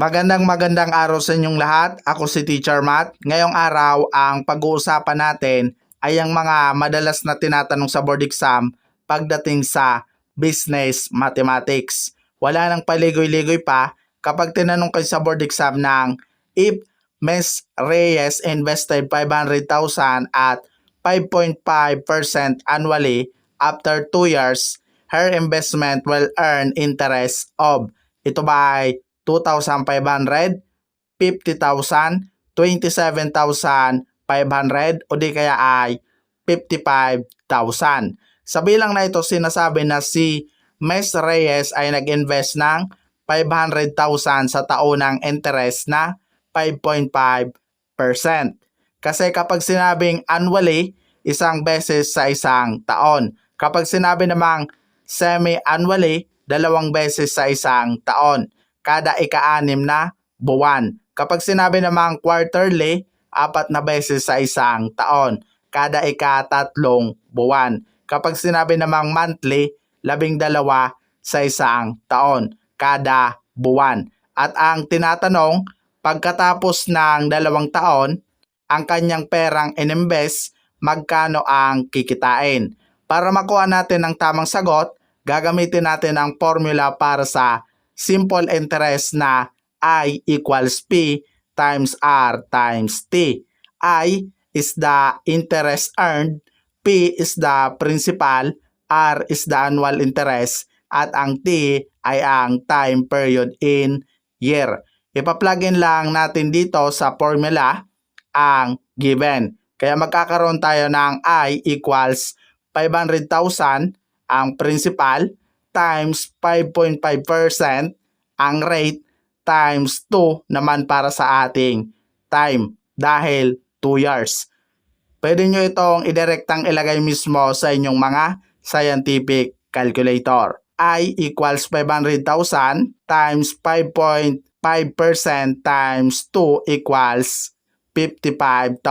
Magandang araw sa inyong lahat. Ako si Teacher Matt. Ngayong araw, ang pag-uusapan natin ay ang mga madalas na tinatanong sa board exam pagdating sa business mathematics. Wala nang paligoy-ligoy pa kapag tinanong kayo sa board exam ng if Ms. Reyes invested 500,000 at 5.5% annually after 2 years, her investment will earn interest of, ito ba ay 2,500, 50,000, 27,500 o di kaya ay 55,000. Sa bilang na ito sinasabi na si Ms. Reyes ay nag-invest ng 500,000 sa taonang interest na 5.5%. Kasi kapag sinabing annually, isang beses sa isang taon. Kapag sinabi namang semi-annually, 2 beses sa isang taon. Kada ika-6 na buwan. Kapag sinabi namang quarterly, 4 na beses sa isang taon. Kada ika-3 buwan. Kapag sinabi namang monthly, 12 sa isang taon. Kada buwan. At ang tinatanong, pagkatapos ng 2 taon, ang kanyang perang ininvest, magkano ang kikitain? Para makuha natin ang tamang sagot, gagamitin natin ang formula para sa simple interest na I equals P times R times T. I is the interest earned, P is the principal, R is the annual interest, at ang T ay ang time period in year. Ipa-plug in lang natin dito sa formula ang given. Kaya magkakaroon tayo ng I equals 500,000 ang principal times 5.5% ang rate times 2 naman para sa ating time dahil 2 years. Pwede nyo itong idirektang ilagay mismo sa inyong mga scientific calculator. I equals 500,000 times 5.5% times 2 equals 55,000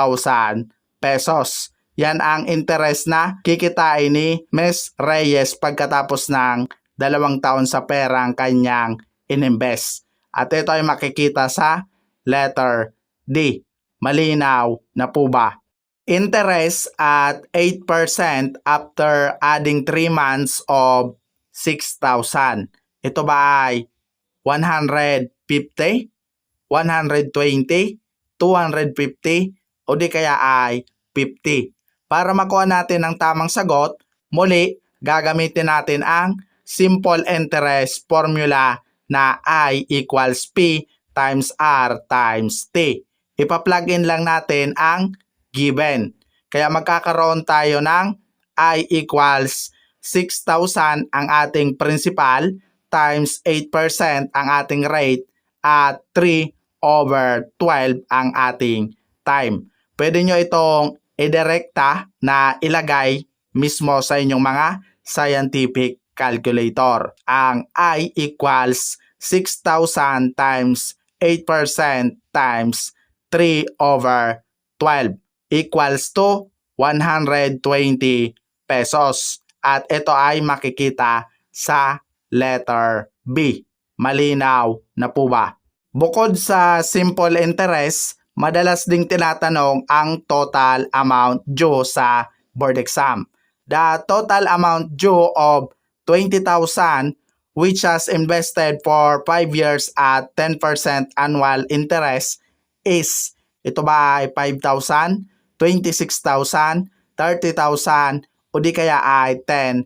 pesos. Yan ang interest na kikitain ni Ms. Reyes pagkatapos ng 2 taon sa perang kanyang ininvest. At ito ay makikita sa letter D. Malinaw na po ba? Interest at 8% after adding 3 months of 6,000. Ito ba ay 150, 120, 250 o di kaya ay 50? Para makuha natin ang tamang sagot, muli gagamitin natin ang simple interest formula na I equals P times R times T. Ipa-plug in lang natin ang given. Kaya magkakaroon tayo ng I equals 6,000 ang ating principal times 8% ang ating rate at 3/12 ang ating time. Pwede nyo itong idirekta na ilagay mismo sa inyong mga scientific calculator. Ang I equals 6,000 times 8% times 3/12 equals to 120 pesos. At ito ay makikita sa letter B. Malinaw na po ba? Bukod sa simple interest, madalas ding tinatanong ang total amount due sa board exam. The total amount due of 20,000 which has invested for 5 years at 10% annual interest is, ito ba ay 5,000, 26,000, 30,000 o di kaya ay 10,000?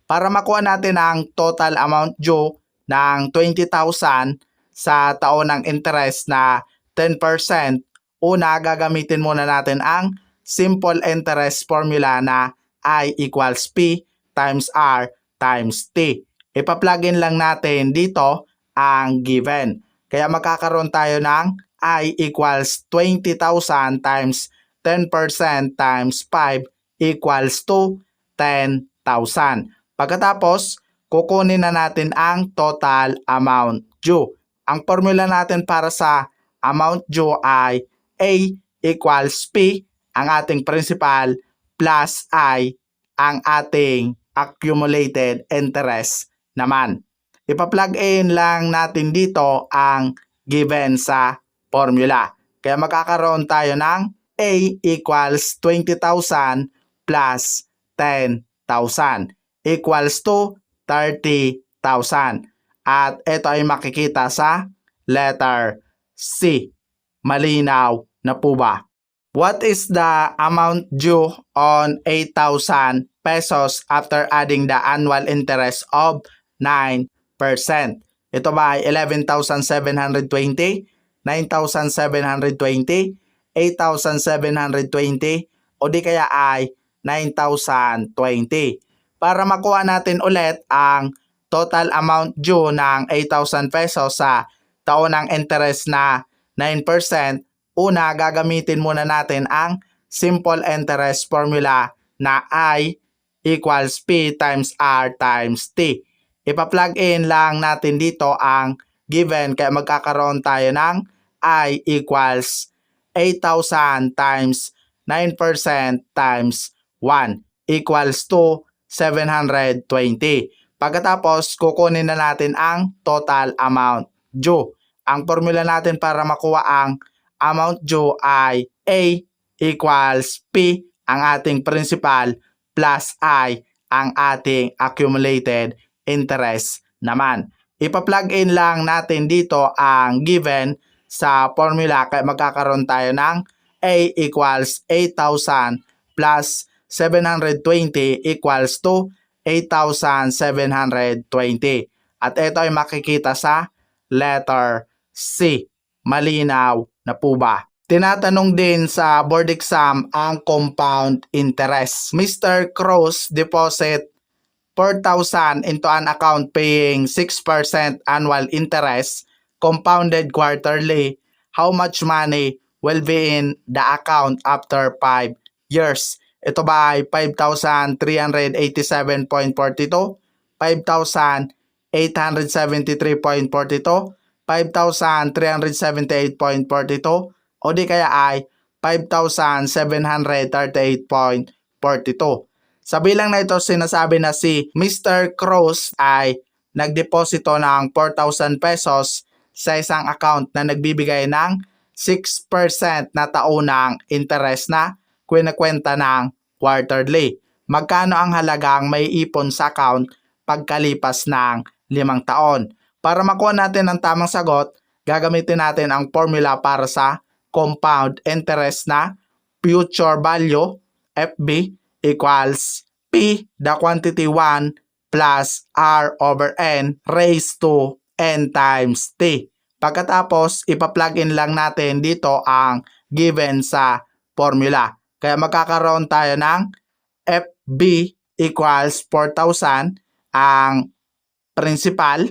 Para makuha natin ang total amount due ng 20,000 sa taon ng interest na 10%, una gagamitin muna natin ang simple interest formula na I equals P times R times T. Ipa-plug in lang natin dito ang given. Kaya magkakaroon tayo ng I equals 20,000 times 10% times 5 equals to 10,000. Pagkatapos, kukunin na natin ang total amount due. Ang formula natin para sa amount due ay A equals P, ang ating principal, plus I, ang ating accumulated interest naman. Ipa-plug in lang natin dito ang given sa formula. Kaya magkakaroon tayo ng A equals 20,000 plus 10,000 equals to 30,000. At ito ay makikita sa letter C. Malinaw na po ba? What is the amount due on 8,000 pesos after adding the annual interest of 9%? Ito ba ay 11,720, 9,720, 8,720 o di kaya ay 9,020? Para makuha natin ulit ang total amount due ng 8,000 pesos sa taonang interest na 9%, una, gagamitin muna natin ang simple interest formula na I equals P times R times T. Ipa-plug in lang natin dito ang given kaya magkakaroon tayo ng I equals 8,000 times 9% times 1 equals to 720. Pagkatapos, kukunin na natin ang total amount due. Ang formula natin para makuha ang amount due ay A equals P, ang ating principal, plus I, ang ating accumulated interest naman. Ipa-plug in lang natin dito ang given sa formula kaya magkakaroon tayo ng A equals 8,000 plus 720 equals to 8,720. At ito ay makikita sa letter C. Malinaw na po ba? Tinatanong din sa board exam ang compound interest. Mr. Cruz deposit 4,000 into an account paying 6% annual interest compounded quarterly. How much money will be in the account after 5 years? Ito ba ay 5,387.42, 5,873.42, 5,378.42 o di kaya ay 5,738.42. Sa bilang na ito sinasabi na si Mr. Cruz ay nagdeposito ng 4,000 pesos sa isang account na nagbibigay ng 6% na taunang interest na kwenta ng quarterly. Magkano ang halagang may ipon sa account pagkalipas ng 5 taon? Para makuha natin ang tamang sagot, gagamitin natin ang formula para sa compound interest na future value FB equals P, the quantity 1 plus R over N raised to N times T. Pagkatapos, ipa-plug in lang natin dito ang given sa formula. Kaya magkakaroon tayo ng FB equals 4,000, ang principal,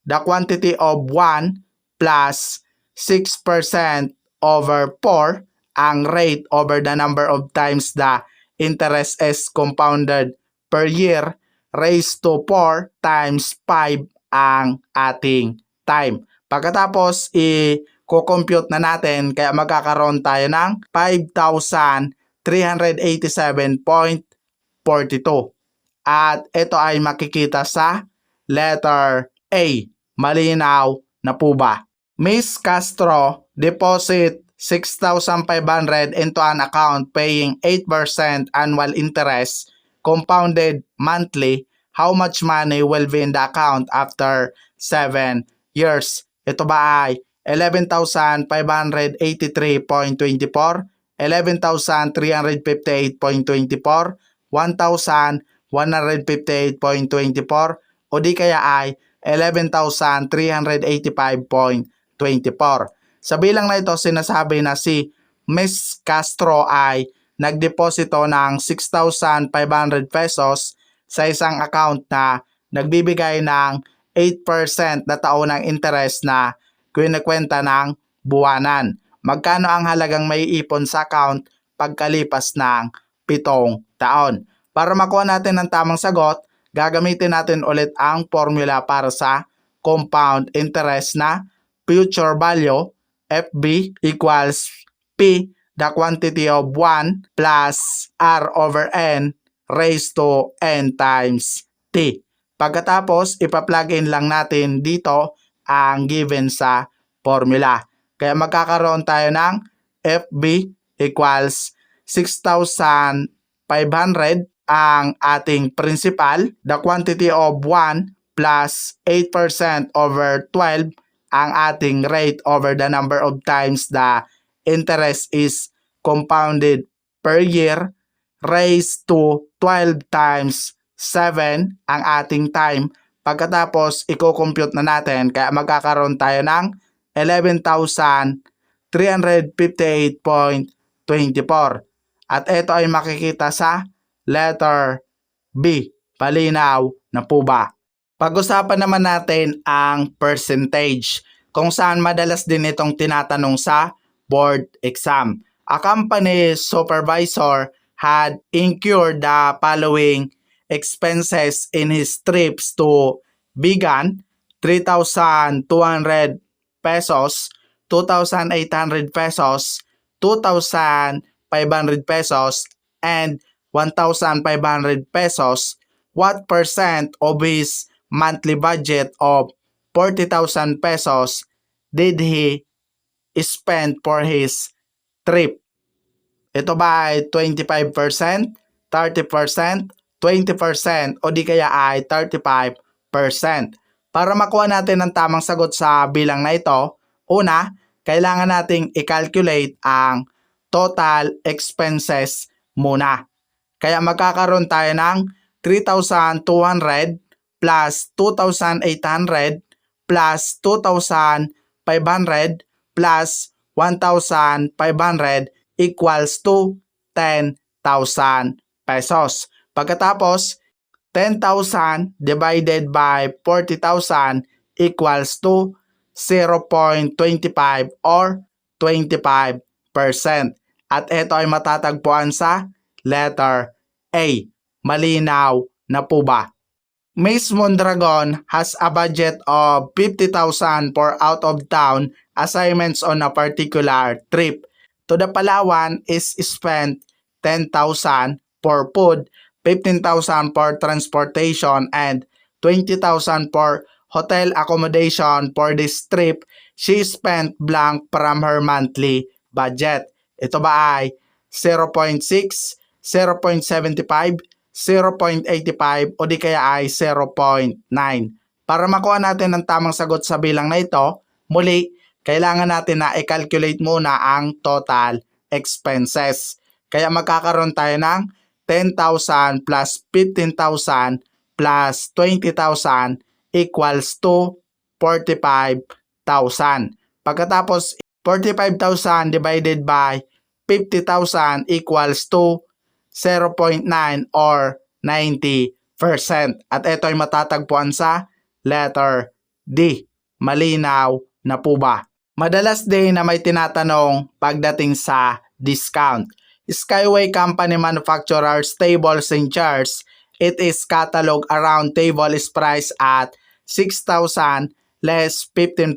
the quantity of 1 plus 6% over 4, ang rate over the number of times the interest is compounded per year, raised to 4 times 5 ang ating time. Pagkatapos, i-compute na natin kaya magkakaroon tayo ng 5,387.42. At ito ay makikita sa letter A. Malinaw na po ba? Miss Castro deposit 6,500 into an account paying 8% annual interest compounded monthly. How much money will be in the account after 7 years? Ito ba ay 11,583.24, 11,358.24, 1,158.24 o di kaya ay 11,385.24. Sa bilang na ito, sinasabi na si Miss Castro ay nagdeposito ng 6,500 pesos sa isang account na nagbibigay ng 8% na taonang interest na kwenta ng buwanan. Magkano ang halagang may ipon sa account pagkalipas ng 7 taon? Para makuha natin ang tamang sagot, gagamitin natin ulit ang formula para sa compound interest na future value FB equals P, the quantity of 1 plus R over N raised to N times T. Pagkatapos, ipa-plug in lang natin dito ang given sa formula. Kaya magkakaroon tayo ng FB equals 6,500 ang ating principal. The quantity of 1 plus 8% over 12 ang ating rate over the number of times the interest is compounded per year raised to 12 times 7 ang ating time. Pagkatapos, i-compute na natin. Kaya magkakaroon tayo ng 11,358.24. At ito ay makikita sa letter B. Palinaw na po ba? Pag-usapan naman natin ang percentage, kung saan madalas din itong tinatanong sa board exam. A company supervisor had incurred the following expenses in his trips to Bigan: 3,200 pesos, 2,800 pesos, 2,500 pesos, and 1,500 pesos. What percent of his monthly budget of 40,000 pesos did he spend for his trip? Ito ba ay 25%, 30%, 20% o di kaya ay 35%? Para makuha natin ang tamang sagot sa bilang na ito, una, kailangan nating i-calculate ang total expenses muna. Kaya magkakaroon tayo ng 3,200 plus 2,800 plus 2,500 plus 1,500 equals to 10,000 pesos. Pagkatapos, 10,000 divided by 40,000 equals to 0.25 or 25%. At ito ay matatagpuan sa letter A. Malinaw na po ba? Miss Mondragon has a budget of 50,000 for out-of-town assignments on a particular trip. To the Palawan is spent 10,000 for food, 15,000 for transportation, and 20,000 for hotel accommodation. For this trip, she spent blank from her monthly budget. Ito ba ay 0.6, 0.75, 0.85 o di kaya ay 0.9? Para makuha natin ang tamang sagot sa bilang na ito, muli, kailangan natin na i-calculate muna ang total expenses. Kaya magkakaroon tayo ng 10,000 plus 15,000 plus 20,000 equals to 45,000. Pagkatapos, 45,000 divided by 50,000 equals to 0.9 or 90%. At ito ay matatagpuan sa letter D. Malinaw na po ba? Madalas din na may tinatanong pagdating sa discount. Skyway Company manufacturers tables and chairs. It is catalog around table is priced at 6,000 less 15%.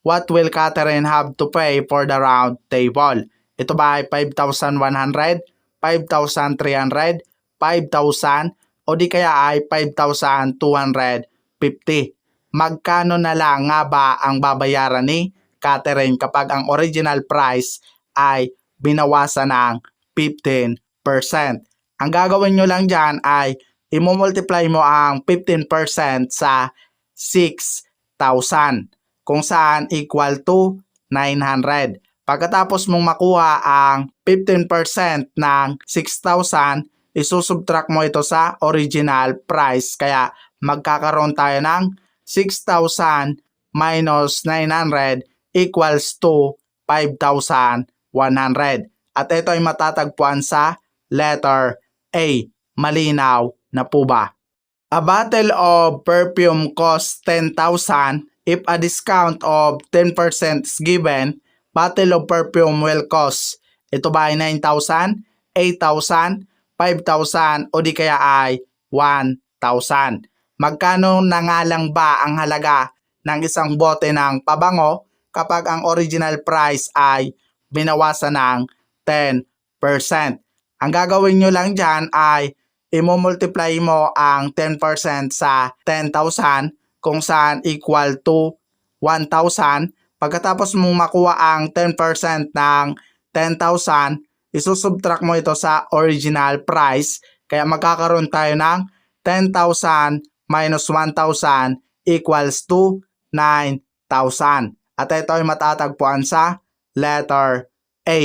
What will Catherine have to pay for the round table? Ito ba ay 5,100, 5,300, 5,000 o di kaya ay 5,250? Magkano na lang nga ba ang babayaran ni Catherine kapag ang original price ay binawasan ng 15%? Ang gagawin nyo lang dyan ay i-multiply mo ang 15% sa 6,000 kung saan equal to 900. Pagkatapos mong makuha ang 15% ng 6,000, isusubtract mo ito sa original price. Kaya magkakaroon tayo ng 6,000 minus 900 equals to 5,100. At ito ay matatagpuan sa letter A. Malinaw na po ba? A bottle of perfume costs 10,000. If a discount of 10% is given, bottle of perfume will cost. Ito ba ay 9,000, 8,000, 5,000 o di kaya ay 1,000? Magkano na nga lang ba ang halaga ng isang bote ng pabango kapag ang original price ay binawasan ng 10%? Ang gagawin nyo lang dyan ay imomultiply mo ang 10% sa 10,000 kung saan equal to 1,000. Pagkatapos mong makuha ang 10% ng 10,000, isusubtract mo ito sa original price. Kaya magkakaroon tayo ng 10,000 minus 1,000 equals to 9,000. At ito ay matatagpuan sa letter A.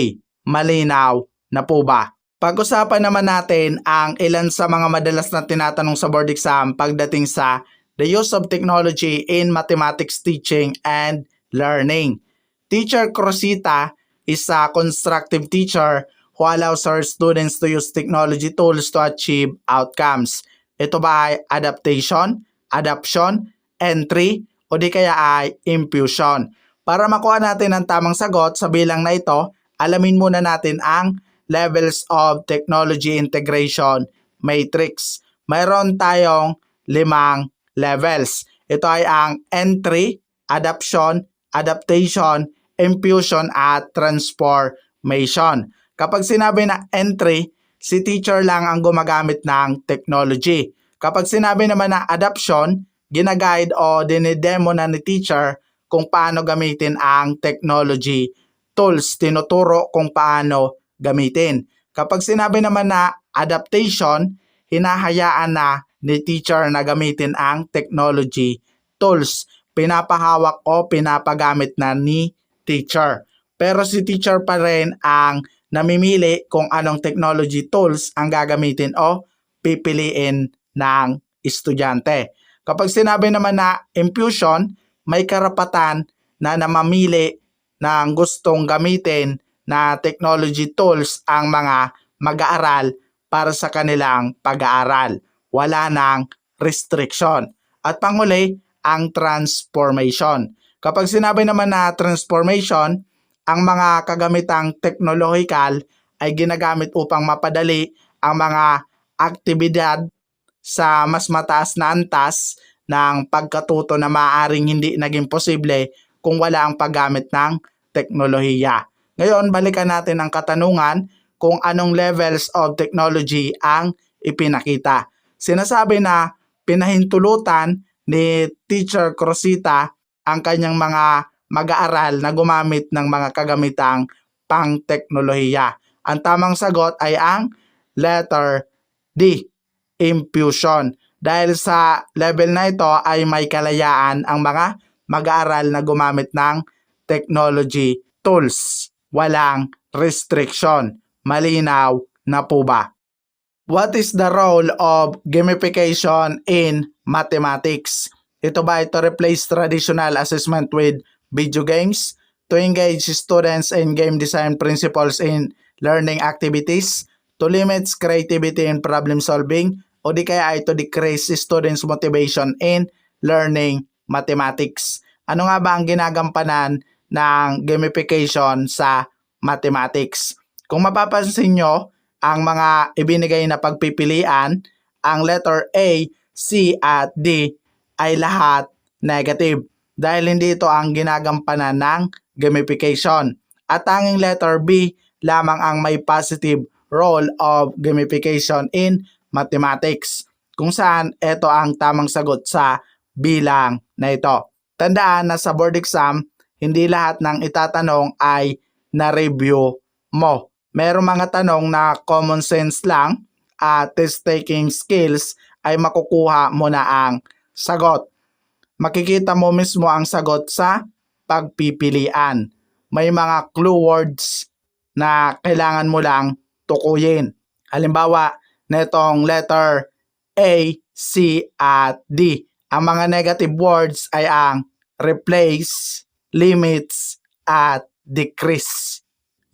Malinaw na po ba? Pag-usapan naman natin ang ilan sa mga madalas na tinatanong sa board exam pagdating sa the use of technology in mathematics teaching and learning. Teacher Crosita is a constructive teacher who allows her students to use technology tools to achieve outcomes. Ito ba ay adaptation, adoption, entry, o di kaya ay impusion? Para makuha natin ang tamang sagot sa bilang na ito, alamin muna natin ang levels of technology integration matrix. Mayroon tayong 5 levels. Ito ay ang entry, adoption, adaptation, impusion at transformation. Kapag sinabi na entry, si teacher lang ang gumagamit ng technology. Kapag sinabi naman na adoption, ginaguide o dinidemo na ni teacher kung paano gamitin ang technology tools, tinuturo kung paano gamitin. Kapag sinabi naman na adaptation, hinahayaan na ni teacher na gamitin ang technology tools. Pinapahawak o pinapagamit na ni teacher. Pero si teacher pa rin ang namimili kung anong technology tools ang gagamitin o pipiliin ng estudyante. Kapag sinabi naman na impusion, may karapatan na namamili ng gustong gamitin na technology tools ang mga mag-aaral para sa kanilang pag-aaral. Wala nang restriction. At panghuli, ang transformation. Kapag sinabi naman na transformation, ang mga kagamitang teknolohikal ay ginagamit upang mapadali ang mga aktibidad sa mas mataas na antas ng pagkatuto na maaaring hindi naging posible kung wala ang paggamit ng teknolohiya. Ngayon, balikan natin ang katanungan kung anong levels of technology ang ipinakita. Sinasabi na pinahintulutan ni Teacher Crosita ang kanyang mga mag-aaral na gumamit ng mga kagamitang pang-teknolohiya. Ang tamang sagot ay ang letter D, impusion. Dahil sa level na ito ay may kalayaan ang mga mag-aaral na gumamit ng technology tools. Walang restriction. Malinaw na po ba? What is the role of gamification in mathematics? Ito ba ito replace traditional assessment with video games? To engage students in game design principles in learning activities? To limit creativity in problem solving? O di kaya ito decrease students' motivation in learning mathematics? Ano nga ba ang ginagampanan ng gamification sa mathematics? Kung mapapansin nyo, ang mga ibinigay na pagpipilian, ang letter A, C at D ay lahat negative dahil hindi ito ang ginagampanan ng gamification. At tanging letter B lamang ang may positive role of gamification in mathematics, kung saan ito ang tamang sagot sa bilang na ito. Tandaan na sa board exam, hindi lahat ng itatanong ay na-review mo. Merong mga tanong na common sense lang at test-taking skills ay makukuha mo na ang sagot. Makikita mo mismo ang sagot sa pagpipilian. May mga clue words na kailangan mo lang tukuyin. Halimbawa, netong letter A, C at D. Ang mga negative words ay ang replace, limits, at decrease.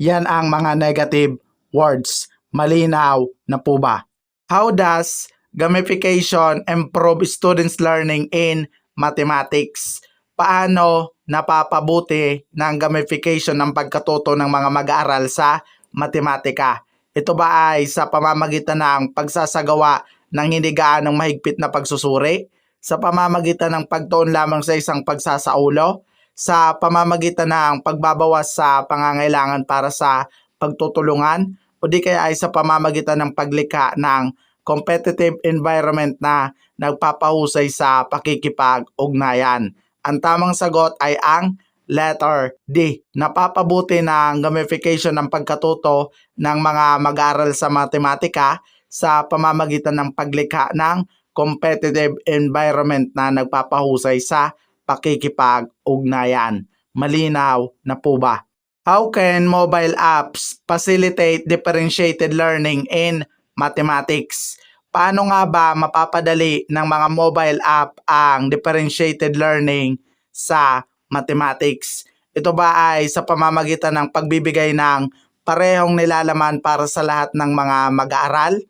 Yan ang mga negative words. Malinaw na po ba? How does gamification improve students' learning in mathematics? Paano napapabuti ng gamification ng pagkatuto ng mga mag-aaral sa matematika? Ito ba ay sa pamamagitan ng pagsasagawa ng hindi gaanong mahigpit na pagsusuri? Sa pamamagitan ng pagtuon lamang sa isang pagsasaulo? Sa pamamagitan ng pagbabawas sa pangangailangan para sa pagtutulungan? O di kaya ay sa pamamagitan ng paglikha ng competitive environment na nagpapahusay sa pakikipag-ugnayan. Ang tamang sagot ay ang letter D. Napapabuti ng gamification ng pagkatuto ng mga mag-aaral sa matematika sa pamamagitan ng paglikha ng competitive environment na nagpapahusay sa pakikipag-ugnayan. Malinaw na po ba? How can mobile apps facilitate differentiated learning in mathematics? Paano nga ba mapapadali ng mga mobile app ang differentiated learning sa mathematics? Ito ba ay sa pamamagitan ng pagbibigay ng parehong nilalaman para sa lahat ng mga mag-aaral?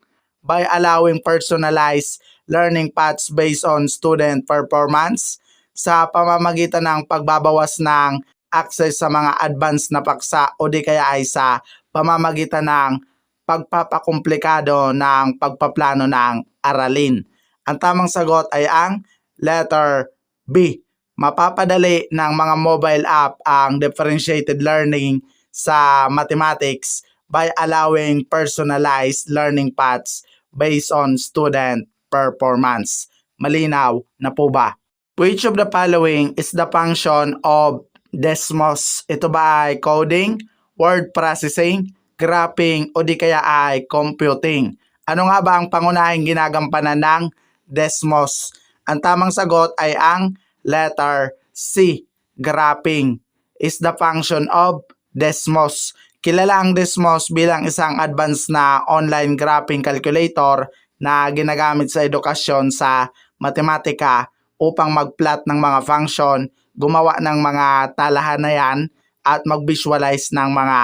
By allowing personalized learning paths based on student performance? Sa pamamagitan ng pagbabawas ng access sa mga advanced na paksa o di kaya ay sa pamamagitan ng pagpapakomplikado ng pagpaplano ng aralin? Ang tamang sagot ay ang letter B. Mapapadali ng mga mobile app ang differentiated learning sa mathematics by allowing personalized learning paths based on student performance. Malinaw na po ba? Which of the following is the function of Desmos? Ito ba ay coding, word processing, graphing, o di kaya ay computing? Ano nga ba ang pangunahing ginagampanan ng Desmos? Ang tamang sagot ay ang letter C. Graphing is the function of Desmos. Kilala ang Desmos bilang isang advanced na online graphing calculator na ginagamit sa edukasyon sa matematika upang mag-plot ng mga function, gumawa ng mga talahanayan, at mag-visualize ng mga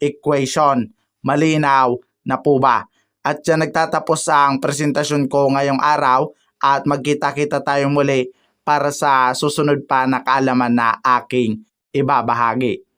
equation. Malinaw na po ba? At dyan nagtatapos ang presentasyon ko ngayong araw at magkita-kita tayo muli para sa susunod pa na kaalaman na aking ibabahagi.